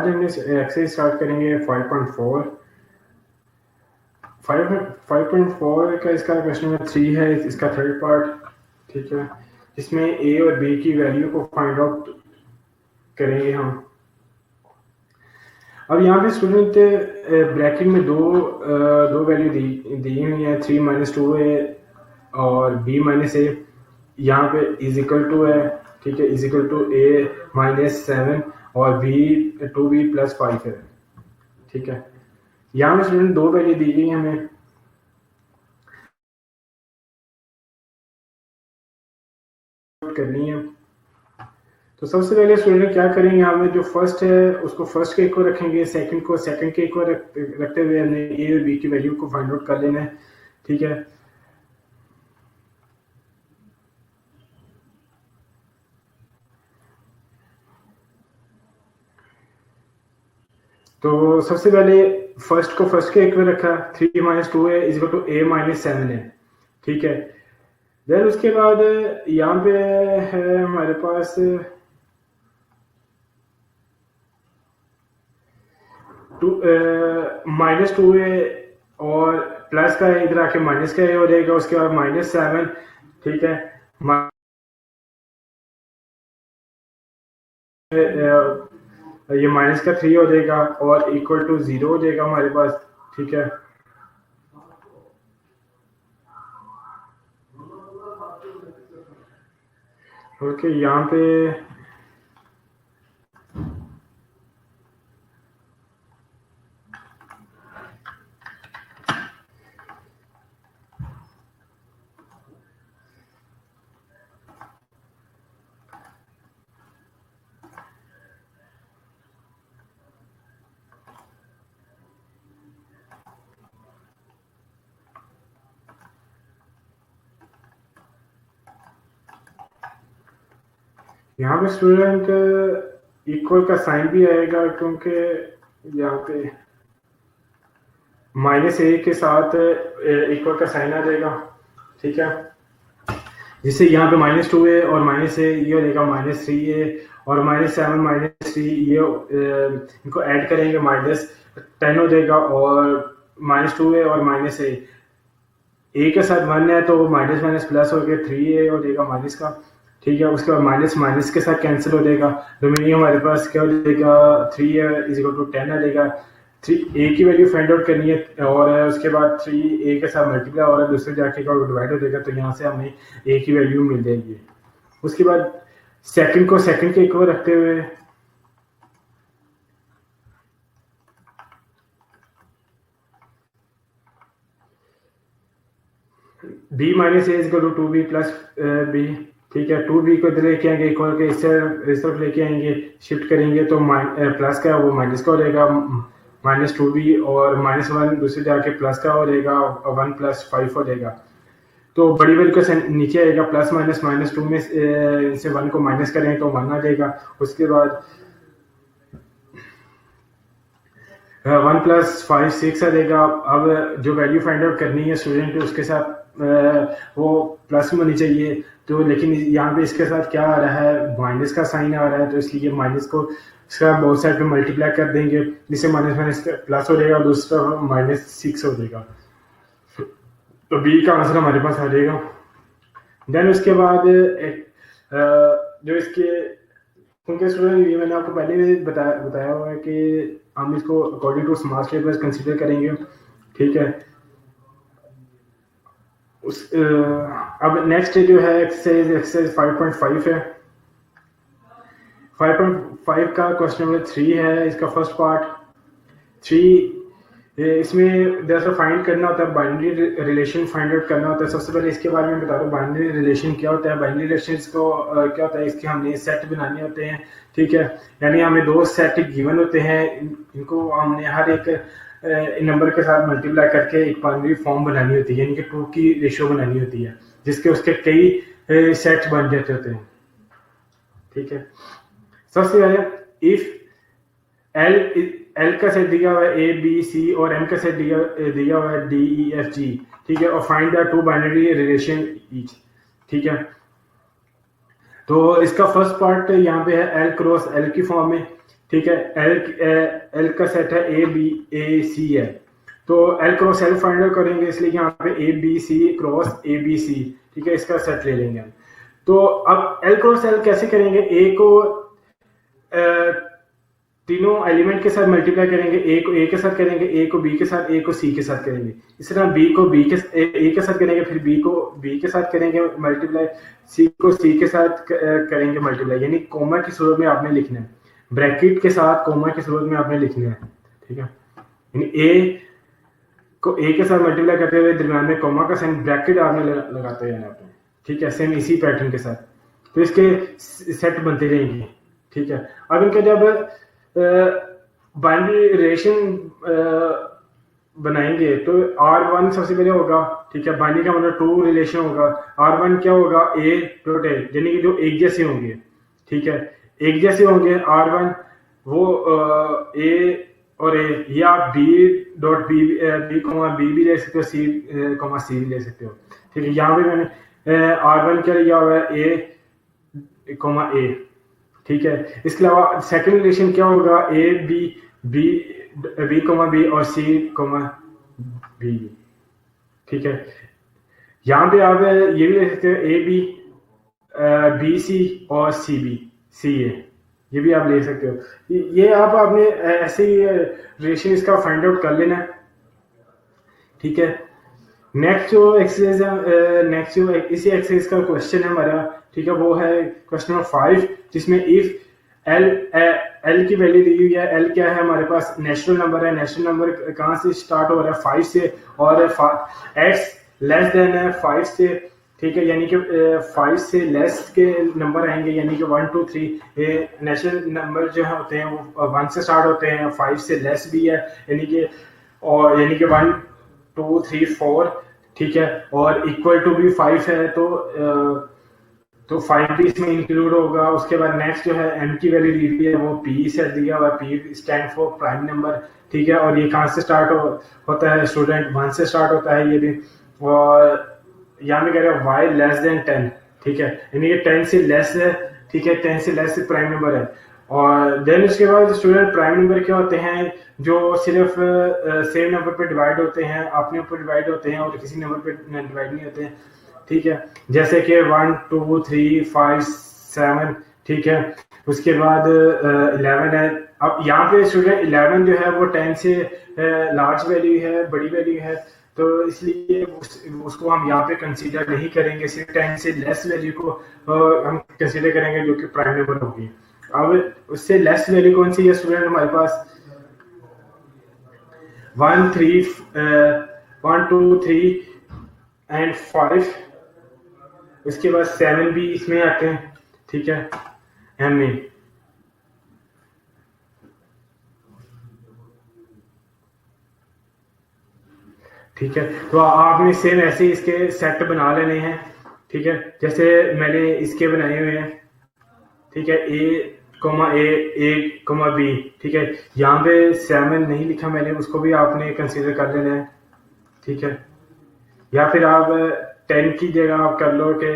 आज हमने exercise start करेंगे 5.4 का इसका क्वेश्चन नंबर 3 है, इसका थर्ड पार्ट। ठीक है, जिसमें ए और बी की वैल्यू को फाइंड आउट करेंगे हम। अब यहाँ पे स्टूडेंट ब्रैकेट में दो वैल्यू दी हुई है, 3 - 2a और b - a। यहाँ पे इज इक्वल टू है, ठीक है, इज इक्वल टू a - 7 और b 2b + 5 है। ठीक है, यहाँ पे स्टूडेंट दो वैल्यू दी गई हमें। करनी है तो सबसे पहले स्टूडेंट क्या करेंगे, यहाँ पे जो फर्स्ट है उसको फर्स्ट के इक्वल रखेंगे, सेकंड को सेकंड के इक्वल रखते हुए हमने ए और बी की वैल्यू को फाइंड आउट कर लेना है। ठीक है, तो सबसे पहले फर्स्ट को फर्स्ट के इक्वल रखा, 3 - 2a is equal to a - 7 है। ठीक है, देन उसके बाद यहाँ पे है हमारे पास -2a और प्लस का इधर आके माइनस का हो जाएगा, उसके बाद -7। ठीक है, ये माइनस का 3 हो जाएगा और इक्वल टू 0 हो जाएगा हमारे पास। ठीक है, ओके, यहाँ पे यहाँ पे स्टूडेंट इक्वल का साइन भी आएगा, क्योंकि यहाँ पे -a के साथ इक्वल का साइन आ जाएगा। ठीक है, जिससे यहाँ पे -2a और -a ये हो जाएगा -3a और -7 - 3 ये इनको ऐड करेंगे -10 हो जाएगा और -2a और -a के साथ 1 है तो माइनस प्लस हो गया, 3a हो जाएगा माइनस का। ठीक है, उसके बाद माइनस के साथ कैंसिल हो जाएगा, रिमेनिंग हमारे पास क्या हो जाएगा, 3a इज इक्वल टू 10 आ जाएगा। 3a की वैल्यू फाइंड आउट करनी है और उसके बाद 3a के साथ मल्टीप्लाई हो रहा है, दूसरे जाके डिवाइड हो जाएगा, तो यहाँ से हमें a की वैल्यू मिल जाएगी। उसके बाद सेकंड को सेकंड के इक्वल रखते हुए b - a is equal to 2b + b। ठीक है, 2b को इधर लेके आएंगे, इक्वल के इस तरफ लेके आएंगे, शिफ्ट करेंगे तो प्लस का वो माइनस का हो जाएगा, -2b और -1 दूसरे जाके प्लस का हो जाएगा, 1 + 5 हो जाएगा। तो बड़ी वैल्यू का नीचे आएगा, प्लस माइनस -2 में से 1 को माइनस करें तो 1 आ जाएगा। उसके बाद 1 + 5 6 आ जाएगा। अब जो वैल्यू फाइंड आउट करनी है स्टूडेंट, उसके साथ वो प्लस में होनी चाहिए, तो लेकिन यहाँ पे इसके साथ क्या आ रहा है, माइनस का साइन आ रहा है, तो इसलिए माइनस को इसका बोथ साइड पे मल्टीप्लाई कर देंगे, जिससे माइनस प्लस हो जाएगा, दूसरा -6 हो जाएगा। तो बी का आंसर हमारे पास आ जाएगा। देन उसके बाद जो इसके, क्योंकि स्टूडेंट ये मैंने आपको पहले भी बताया हुआ है कि हम इसको according to small statements consider करेंगे। ठीक है, अब नेक्स्ट जो है एक्सरसाइज 5.5 है। 5.5 का क्वेश्चन नंबर 3 है, इसका फर्स्ट पार्ट 3। इसमें दरअसल फाइंड करना होता है, बाइनरी रिलेशन फाइंड आउट करना होता है। सबसे पहले इसके बारे में बता दो, बाइनरी रिलेशन क्या होता है। बाइनरी रिलेशन को क्या होता है, इसके हमने सेट बनाने होते हैं। ठीक है, यानी हमें दो सेट गिवन होते हैं, इनको हमने हर एक नंबर के साथ मल्टीप्लाई करके एक बाइनरी फॉर्म बनानी होती है, यानी कि 2 की रेशियो बनानी होती है, जिसके उसके कई सेट बन जाते होते हैं। ठीक है, सबसे पहले इफ एल का सेट दिया हुआ है ए बी सी और एम का सेट दिया हुआ है डी ई एफ जी। ठीक है, और find the 2 binary relation each. ठीक है, तो इसका फर्स्ट पार्ट यहाँ पे है एल क्रॉस एल की फॉर्म में। ठीक है, एल का सेट है ए बी ए सी है, तो L cross L find out करेंगे, इसलिए यहाँ पे A B C cross A B C, ठीक है, इसका सेट ले लेंगे हम। तो अब एल क्रॉस एल कैसे करेंगे, ए को तीनों एलिमेंट के साथ मल्टीप्लाई करेंगे, ए को ए के साथ करेंगे, ए को बी के साथ, ए को सी के साथ करेंगे, इस तरह बी को बी के ए के साथ करेंगे, फिर बी को बी के साथ करेंगे मल्टीप्लाई, सी को सी के साथ करेंगे मल्टीप्लाई, यानी कोमा की सूरत में आपने लिखना है, ब्रैकेट के साथ कोमा की सूरत में आपने लिखना है, ठीक है, यानी ए को ए के साथ मल्टीप्लाई करते हुए दरम्यान में कोमा का साइन ब्रैकेट आपने लगाते हैं आपने, ठीक है, सेम इसी पैटर्न के साथ, तो इसके सेट बनते रहेंगे, ठीक है। अब इनका जब बाइनरी रिलेशन बनाएंगे तो R1 सबसे पहले होगा, ठीक है, बाइनरी का मतलब 2 रिलेशन होगा, R1 क्या होगा, A डॉट ए, यानी कि जो एक जैसे होंगे, ठीक है, एक जैसे होंगे R1 वो A और A, या आप B डॉट बी भी ले सकते हो, C भी ले सकते हो, ठीक है। यहाँ पे मैंने R1 क्या लिया हुआ है, A, ठीक है। इसके अलावा सेकंड रिलेशन क्या होगा, ए बी कोमा बी और सी कोमा बी, ठीक है। यहाँ पे आप ये भी ले सकते हो ए बी सी और सी ए, ये भी आप ले सकते हो। ये आप आपने ऐसे ही रिलेशन इसका फाइंड आउट कर लेना, ठीक है। नेक्स्ट जो एक्सरसाइज है, नेक्स्ट जो इसी एक्सरसाइज का क्वेश्चन है हमारा, ठीक है, वो है क्वेश्चन नंबर 5, जिसमें इफ एल की वैल्यू दी हुई है, एल क्या है हमारे पास, नेचुरल नंबर है, नेचुरल नंबर कहाँ से स्टार्ट हो रहा है, 5 से, और एक्स लेस देन है 5 से, ठीक है, यानी कि 5 से लेस के नंबर आएंगे, यानी कि 1 2 3 नेचुरल नंबर जो है होते हैं वो 1 से स्टार्ट होते हैं, 5 से लेस भी है, यानी कि 1 2 3 4, ठीक है, और इक्वल टू भी 5 है, तो 5 भी इसमें इंक्लूड होगा। उसके बाद नेक्स्ट जो है एम की वैल्यू दी हुई है, वो पी से दिया हुआ है, P stand for prime number, ठीक है, और ये कहाँ से स्टार्ट होता है स्टूडेंट, 1 से स्टार्ट होता है ये भी, और यहाँ पे कह रहे हैं वाई लेस देन 10, ठीक है, यानी कि 10 से लेस है, ठीक है, 10 से लेस प्राइम नंबर है। और देन उसके बाद स्टूडेंट प्राइम नंबर क्या होते हैं, जो सिर्फ सेम नंबर पे डिवाइड होते हैं, अपने ऊपर डिवाइड होते हैं और किसी नंबर पे डिवाइड नहीं होते हैं, ठीक है, जैसे कि 1 2 3 5 7, ठीक है। उसके बाद 11 है। अब यहाँ पे स्टूडेंट 11 जो है वो 10 से लार्ज वैल्यू है, बड़ी वैल्यू है, तो इसलिए उसको हम यहाँ पे कंसीडर नहीं करेंगे, सिर्फ 10 से लेस वैल्यू को हम कंसीडर करेंगे, जो कि प्राइम नंबर होगी। अब उससे लेस वैल्यू कौन सी है स्टूडेंट हमारे पास, 1 2 3 एंड 5, उसके बाद 7 भी इसमें आते हैं, ठीक है, एम में, ठीक है। तो आपने सेम ऐसे ही इसके सेट बना लेने हैं, ठीक है, जैसे मैंने इसके बनाए हुए हैं, ठीक है, ए कोमा बी, ठीक है, यहाँ पे 7 नहीं लिखा मैंने, उसको भी आपने कंसीडर कर लेना है, ठीक है, या फिर आप 10 की जगह आप कर लो कि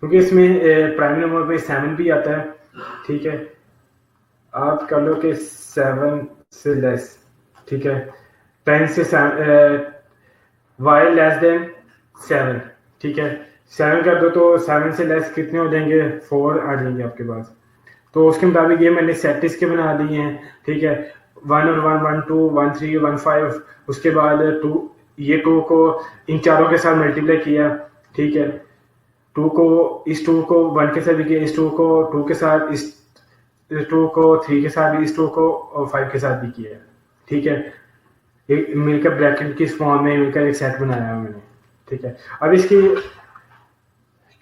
क्योंकि इसमें प्राइम नंबर पे 7 भी आता है, ठीक है, आप कर लो कि 7 से लेस, ठीक है, 10 से वाई लेस देन 7, ठीक है, 7 कर दो तो 7 से लेस कितने हो जाएंगे, 4 आ जाएंगे आपके पास। तो उसके मुताबिक ये मैंने सेट इसके बना दिए हैं, ठीक है, 1 और 1 1 2 1 3 1 5, उसके बाद 2, ये 2 को इन चारों के साथ मल्टीप्लाई किया, ठीक है, 2 को इस 2 को 1 के साथ भी किया, इस 2 को 2 के साथ, इस 2 को 3 के साथ भी, इस 2 को 5 के साथ भी किया, ठीक है, एक मिलकर ब्रैकेट की फॉर्म में मिलकर एक सेट बनाया है मैंने, ठीक है। अब इसकी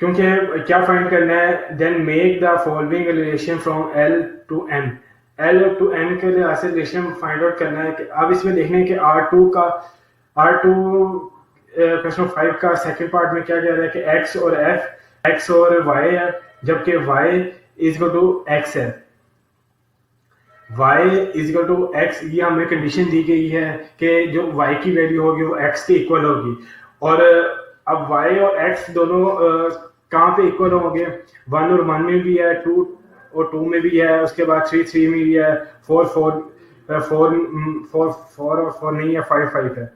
क्योंकि क्या फाइंड करना है, then make the following relation from L to M, L to M के लिए ऐसे रिलेशन फाइंड आउट करना है कि अब इसमें देखना है कि R2 क्वेश्चन 5 का सेकंड पार्ट में क्या कह रहा है कि x और f, x और y है, जबकि y is equal to x है, y is equal to x, ये हमें कंडीशन दी गई है कि जो y की वैल्यू होगी वो x के इक्वल होगी, और अब y और x दोनों कहाँ पे इक्वल होंगे, 1 और 1 में भी है, 2 और 2 में भी है, उसके बाद 3 3 में भी है, 4 4 4 4 4 और 4 नहीं है, 5 5 है।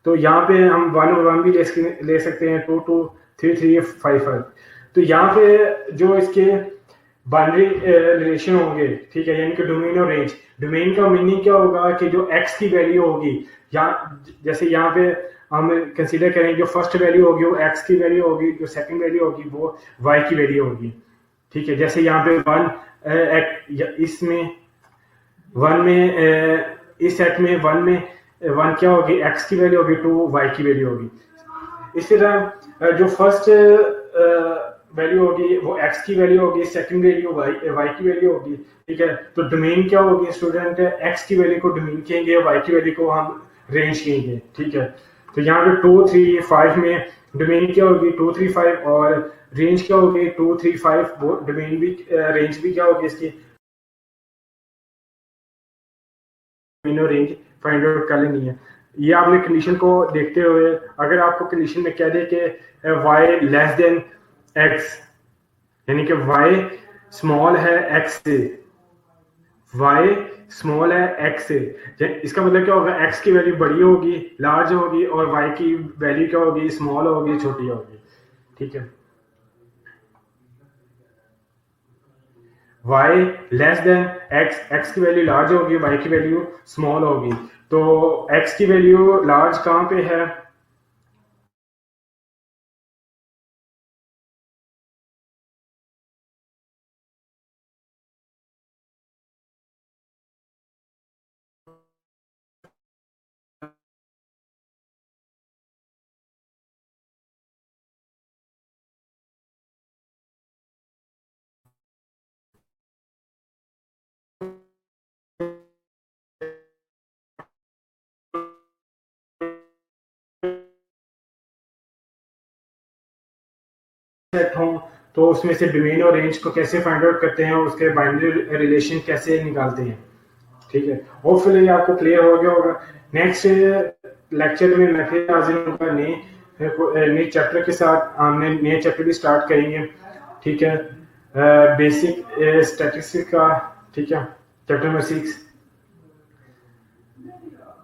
तो यहाँ पे हम 1 और 1 भी ले सकते हैं, 2 2 3 3 5 5। तो यहाँ पे जो इसके बाइनरी रिलेशन होंगे, ठीक है, यानी कि डोमेन और रेंज। डोमेन का मीनिंग क्या होगा कि जो एक्स की वैल्यू होगी, यहाँ जैसे यहाँ पे हम कंसीडर करें जो फर्स्ट वैल्यू होगी वो एक्स की वैल्यू होगी, जो सेकंड वैल्यू होगी वो वाई की वैल्यू होगी, ठीक है। जैसे यहाँ पे इसमें वन में इस सेट में वन में वन क्या होगी, एक्स की वैल्यू होगी, 2 वाई की वैल्यू होगी। इसी तरह जो फर्स्ट वैल्यू होगी वो एक्स की वैल्यू होगी, सेकंड वैल्यू वाई की वैल्यू होगी, ठीक है। तो डोमेन क्या होगी स्टूडेंट, एक्स की वैल्यू को डोमेन कहेंगे, वाई की वैल्यू को हम रेंज कहेंगे, ठीक है। तो यहाँ पे 2 3 5 में डोमेन क्या होगी 2 3 5, और रेंज क्या होगी 2 3 5। वो डोमेन भी रेंज भी क्या होगी इसकी, रेंज फाइंड आउट कर लेनी है। ये आपने कंडीशन को देखते हुए, अगर आपको कंडीशन में कह दे कि y लेस देन x, यानी कि y स्मॉल है x से, y स्मॉल है x से, इसका मतलब क्या होगा, x की वैल्यू बड़ी होगी, लार्ज होगी, और y की वैल्यू क्या होगी, स्मॉल होगी, छोटी होगी, ठीक है। y less than x, x की वैल्यू लार्ज होगी, y की वैल्यू स्मॉल होगी। तो x की वैल्यू लार्ज कहाँ पे है, सेट हो, तो उसमें से डोमेन और रेंज को कैसे फाइंड आउट करते हैं, उसके बाइनरी रिलेशन कैसे निकालते हैं, ठीक है। होपफुली आपको क्लियर हो गया होगा। नेक्स्ट लेक्चर में मैं फिर हाजिर होऊंगा नए चैप्टर के साथ। हमने नए चैप्टर भी स्टार्ट करेंगे, ठीक है, बेसिक स्टैटिस्टिक्स का, ठीक है, चैप्टर नंबर 6,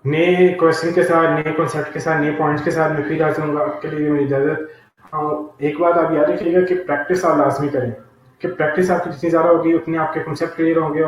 नए क्वेश्चन के साथ, नए कॉन्सेप्ट के साथ, नए पॉइंट्स के साथ मैं फिर हाजिर होऊंगा। आपके लिए मेरी इजाजत। हाँ, एक बात आप याद रखिएगा कि प्रैक्टिस आप लाजमी करें, कि प्रैक्टिस आपकी जितनी ज़्यादा होगी उतने आपके कॉन्सेप्ट क्लियर होंगे